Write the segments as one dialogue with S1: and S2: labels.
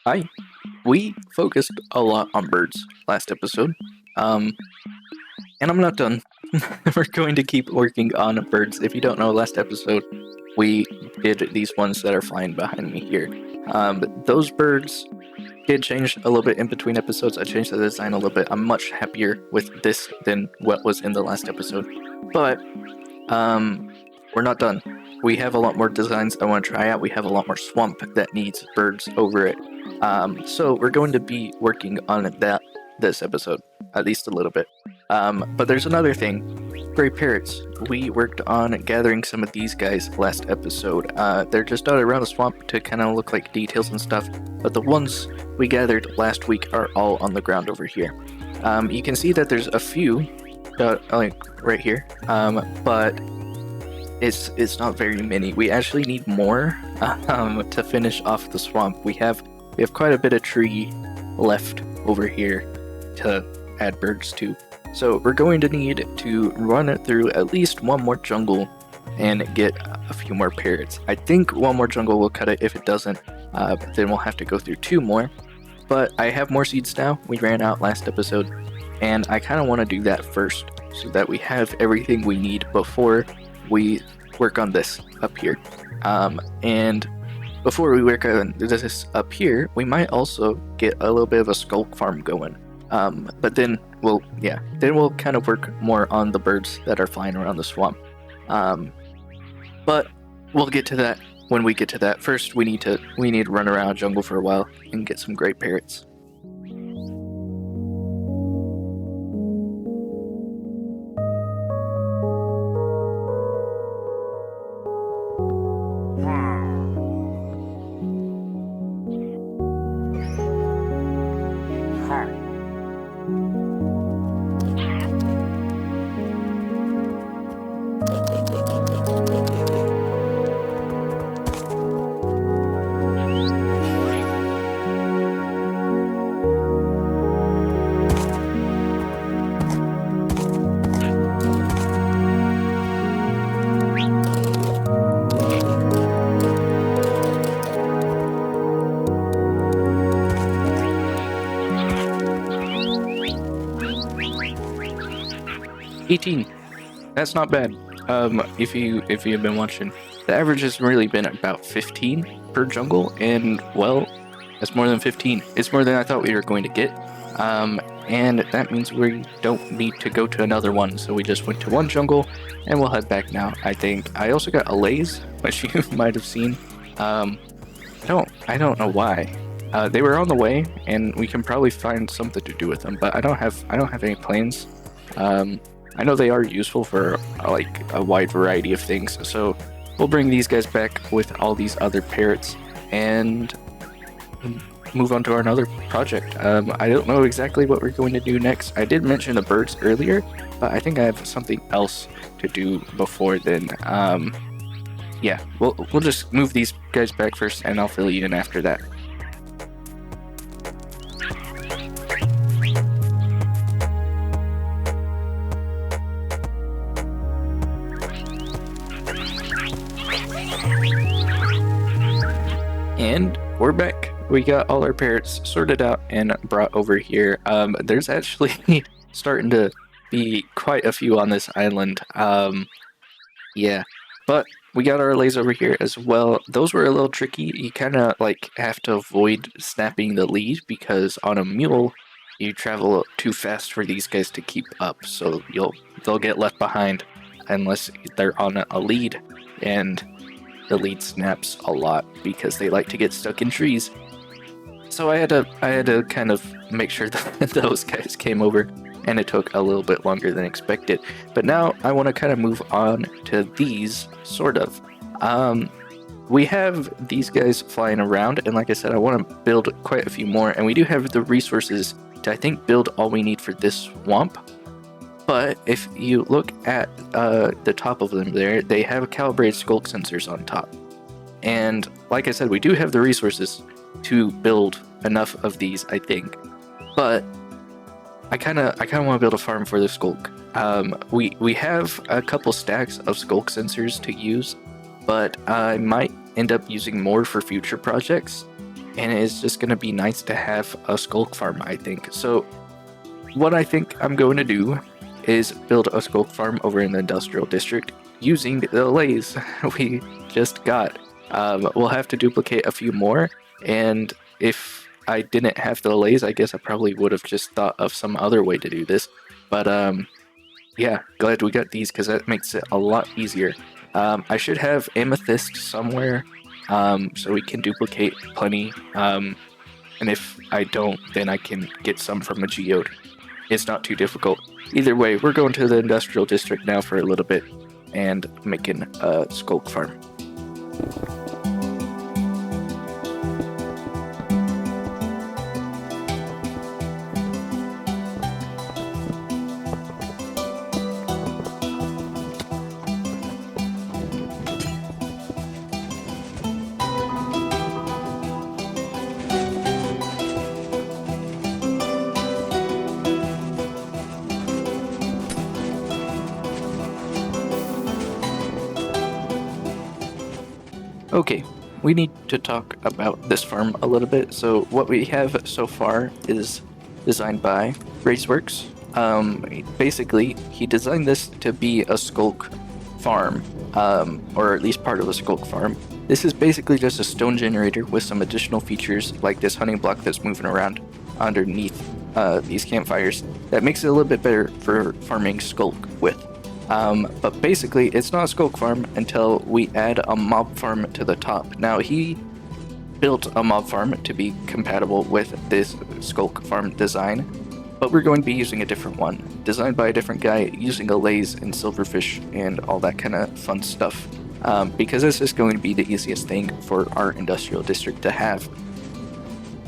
S1: Hi. We focused a lot on birds last episode, um, and I'm not done. We're going to keep working on birds. If you don't know, last episode we did these ones that are flying behind me here. But those birds did change a little bit in between episodes. I changed the design a little bit. I'm much happier with this than what was in the last episode. But um, we're not done. We have a lot more designs I want to try out. We have a lot more swamp that needs birds over it. So we're going to be working on that this episode, at least a little bit. But there's another thing. Gray parrots. We worked on gathering some of these guys last episode. They're just out around the swamp to kind of look like details and stuff. But the ones we gathered last week are all on the ground over here. You can see that there's a few, like right here. But it's not very many. We actually need more to finish off the swamp. We have quite a bit of tree left over here to add birds to. So we're going to need to run it through at least one more jungle and get a few more parrots. I think one more jungle will cut it. If it doesn't, then we'll have to go through two more. But I have more seeds now. We ran out last episode, and I kind of want to do that first so that we have everything we need before we work on this up here. And before we work on this up here, we might also get a little bit of a sculk farm going. But then we'll kind of work more on the birds that are flying around the swamp. But we'll get to that when we get to that. First, we need to run around a jungle for a while and get some great parrots. That's not bad. If you've been watching, the average has really been about 15 per jungle, and well, that's more than 15. It's more than I thought we were going to get. And that means we don't need to go to another one. So we just went to one jungle, and we'll head back now. I think I also got allays, which you might have seen. I don't know why. They were on the way, and we can probably find something to do with them, but I don't have any plans. I know they are useful for like a wide variety of things, so we'll bring these guys back with all these other parrots and move on to our another project. I don't know exactly what we're going to do next. I did mention the birds earlier, but I think I have something else to do before then. Yeah, we'll just move these guys back first, and I'll fill you in after that. And we're back. We got all our parrots sorted out and brought over here. There's actually starting to be quite a few on this island. Yeah, but we got our lays over here as well. Those were a little tricky. You kind of like have to avoid snapping the lead because on a mule, you travel too fast for these guys to keep up. So they'll get left behind unless they're on a lead, and the lead snaps a lot because they like to get stuck in trees. So I had to kind of make sure that those guys came over, and it took a little bit longer than expected. But now I want to kind of move on to these, sort of. We have these guys flying around, and like I said, I want to build quite a few more, and we do have the resources to, I think, build all we need for this swamp. But if you look at the top of them there, they have calibrated sculk sensors on top. And like I said, we do have the resources to build enough of these, I think. But I kind of want to build a farm for the sculk. We have a couple stacks of sculk sensors to use, but I might end up using more for future projects. and it's just going to be nice to have a sculk farm, I think. So what I think I'm going to do is build a sculk farm over in the industrial district using the lays we just got. We'll have to duplicate a few more, and if I didn't have the lays, I guess I probably would have just thought of some other way to do this. But yeah, glad we got these because that makes it a lot easier. I should have amethyst somewhere, so we can duplicate plenty. And if I don't, then I can get some from a geode. It's not too difficult. Either way, we're going to the industrial district now for a little bit and making a sculk farm. Okay, we need to talk about this farm a little bit. So what we have so far is designed by Raceworks. Basically, he designed this to be a sculk farm, or at least part of a sculk farm. This is basically just a stone generator with some additional features like this hunting block that's moving around underneath these campfires. That makes it a little bit better for farming sculk with. But basically, it's not a sculk farm until we add a mob farm to the top. Now, he built a mob farm to be compatible with this sculk farm design, but we're going to be using a different one, designed by a different guy, using a lays and silverfish and all that kind of fun stuff, because this is going to be the easiest thing for our industrial district to have.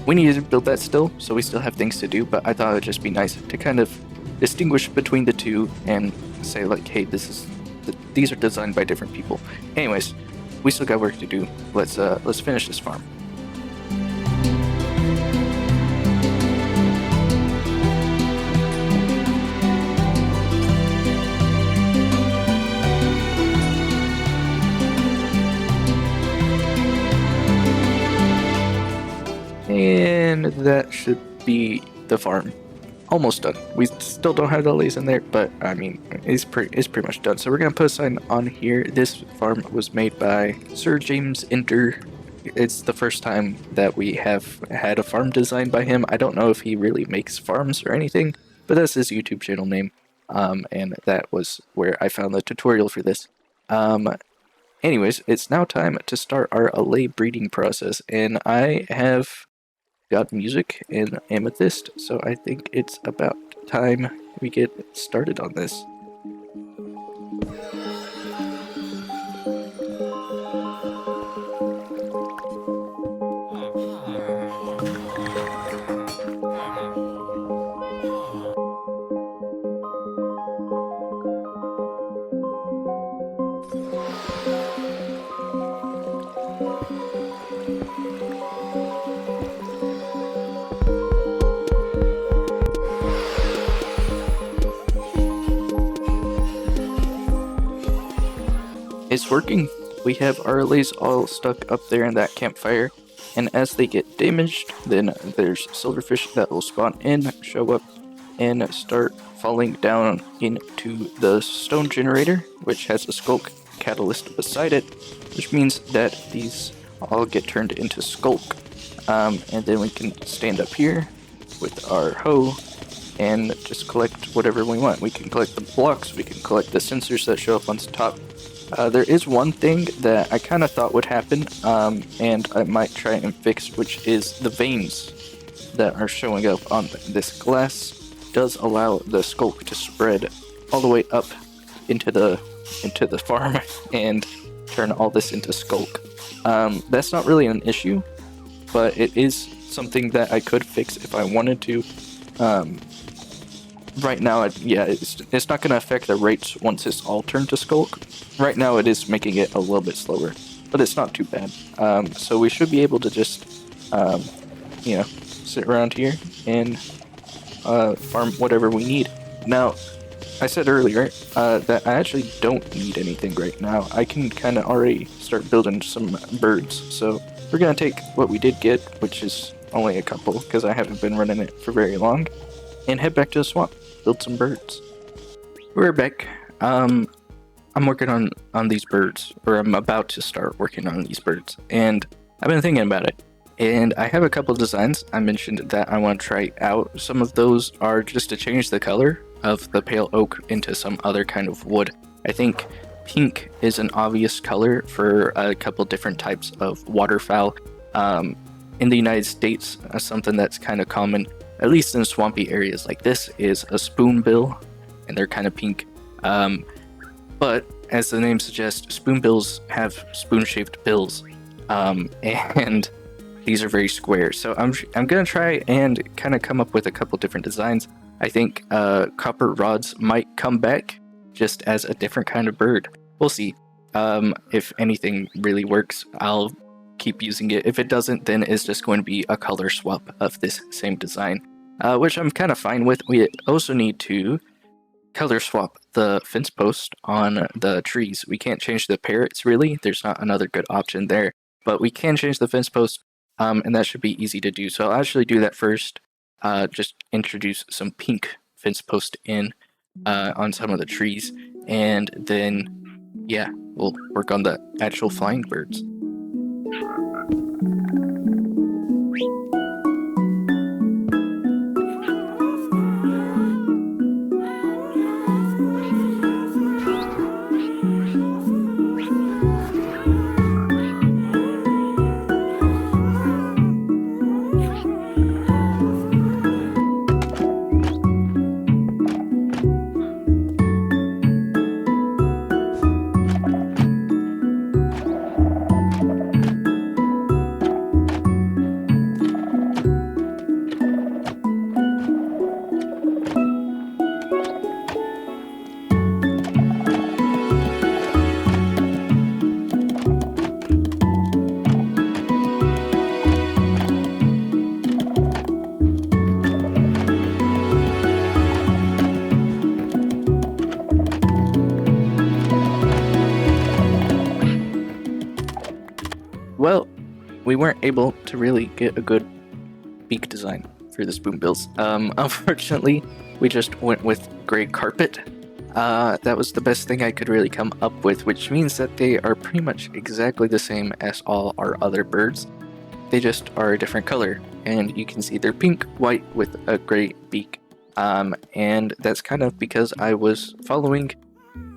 S1: We need to build that still, so we still have things to do, but I thought it would just be nice to kind of distinguish between the two and say like, hey, these are designed by different people. Anyways, we still got work to do. Let's finish this farm. And that should be the farm. Almost done. We still don't have the lays in there, but I mean, it's pretty much done. So we're gonna put a sign on here. This farm was made by Sir James Inter. It's the first time that we have had a farm designed by him. I don't know if he really makes farms or anything, but that's his YouTube channel name. And that was where I found the tutorial for this. Anyways, it's now time to start our lay breeding process, and I have got music in amethyst, so I think it's about time we get started on this. It's working. We have our lays all stuck up there in that campfire, and as they get damaged, then there's silverfish that will spawn in, show up, and start falling down into the stone generator, which has a sculk catalyst beside it, which means that these all get turned into sculk. And then we can stand up here with our hoe and just collect whatever we want. We can collect the blocks, we can collect the sensors that show up on top. There is one thing that I kind of thought would happen, and I might try and fix, which is the veins that are showing up on this glass does allow the sculk to spread all the way up into the farm and turn all this into sculk. That's not really an issue, but it is something that I could fix if I wanted to. Right now, it's not going to affect the rates once it's all turned to sculk. Right now, it is making it a little bit slower, but it's not too bad. So we should be able to just, sit around here and farm whatever we need. Now, I said earlier that I actually don't need anything right now. I can kind of already start building some birds. So we're gonna take what we did get, which is only a couple, because I haven't been running it for very long, and head back to the swamp, build some birds. We're back. I'm working on these birds, or I'm about to start working on these birds, and I've been thinking about it. And I have a couple of designs. I mentioned that I want to try out. Some of those are just to change the color of the pale oak into some other kind of wood. I think pink is an obvious color for a couple different types of waterfowl. In the United States, something that's kind of common, at least in swampy areas like this, is a spoonbill, and they're kind of pink. But as the name suggests, spoonbills have spoon-shaped bills, and these are very square. So I'm gonna try and kind of come up with a couple different designs. I think copper rods might come back just as a different kind of bird. We'll see. If anything really works, I'll keep using it. If it doesn't, then it's just going to be a color swap of this same design, which I'm kind of fine with. We also need to color swap the fence post on the trees. We can't change the parrots really. There's not another good option there, but we can change the fence post, and that should be easy to do. So I'll actually do that first. Just introduce some pink fence post in on some of the trees, and then yeah, we'll work on the actual flying birds. Well, we weren't able to really get a good beak design for the spoonbills. Unfortunately, we just went with gray carpet. That was the best thing I could really come up with, which means that they are pretty much exactly the same as all our other birds. They just are a different color, and you can see they're pink, white with a gray beak. And that's kind of because I was following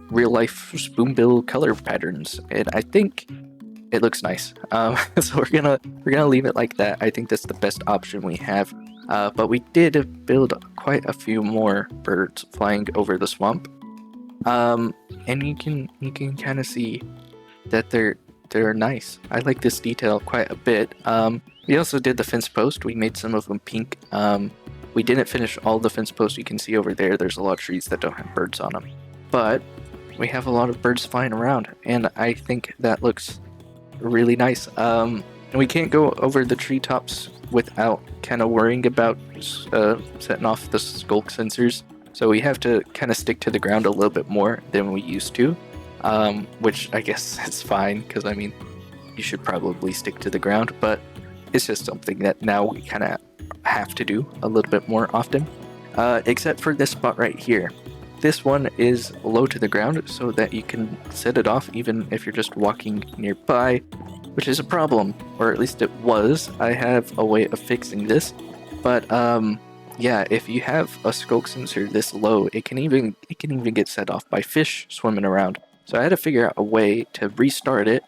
S1: real life spoonbill color patterns, and I think it looks nice. So we're gonna leave it like that. I think that's the best option we have. But we did build quite a few more birds flying over the swamp. And you can kind of see that they're nice. I like this detail quite a bit. We also did the fence post. We made some of them pink. We didn't finish all the fence posts. You can see over there. There's a lot of trees that don't have birds on them, but we have a lot of birds flying around, and I think that looks really nice. And we can't go over the treetops without kind of worrying about setting off the sculk sensors. So we have to kind of stick to the ground a little bit more than we used to, which I guess is fine, because I mean, you should probably stick to the ground, but it's just something that now we kind of have to do a little bit more often, except for this spot right here. This one is low to the ground so that you can set it off even if you're just walking nearby, which is a problem, or at least it was. I have a way of fixing this, but yeah, if you have a sculk sensor this low, it can even get set off by fish swimming around. So I had to figure out a way to restart it,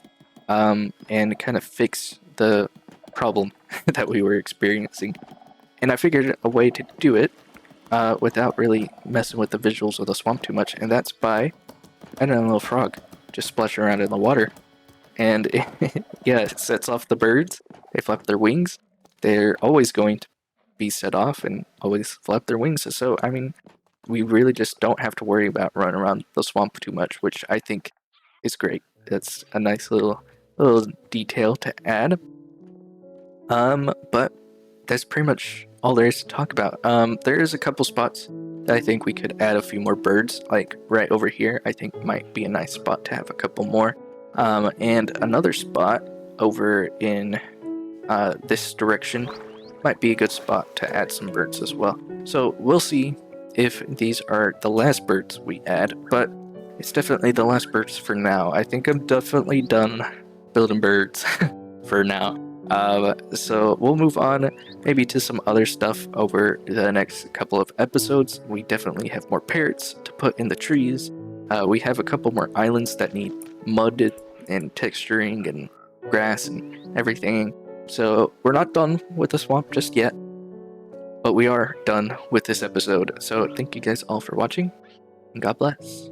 S1: and kind of fix the problem that we were experiencing. And I figured a way to do it without really messing with the visuals of the swamp too much, and that's by adding a little frog just splashing around in the water. And yeah, it sets off the birds. They flap their wings. They're always going to be set off and always flap their wings. So I mean, we really just don't have to worry about running around the swamp too much, which I think is great. That's a nice little detail to add. But that's pretty much all there is to talk about. There is a couple spots that I think we could add a few more birds, like right over here. I think might be a nice spot to have a couple more. And another spot over in this direction might be a good spot to add some birds as well. So we'll see if these are the last birds we add, but it's definitely the last birds for now. I think I'm definitely done building birds for now. So we'll move on maybe to some other stuff over the next couple of episodes. We definitely have more parrots to put in the trees. We have a couple more islands that need mud and texturing and grass and everything. So we're not done with the swamp just yet, but we are done with this episode. So thank you guys all for watching, and God bless.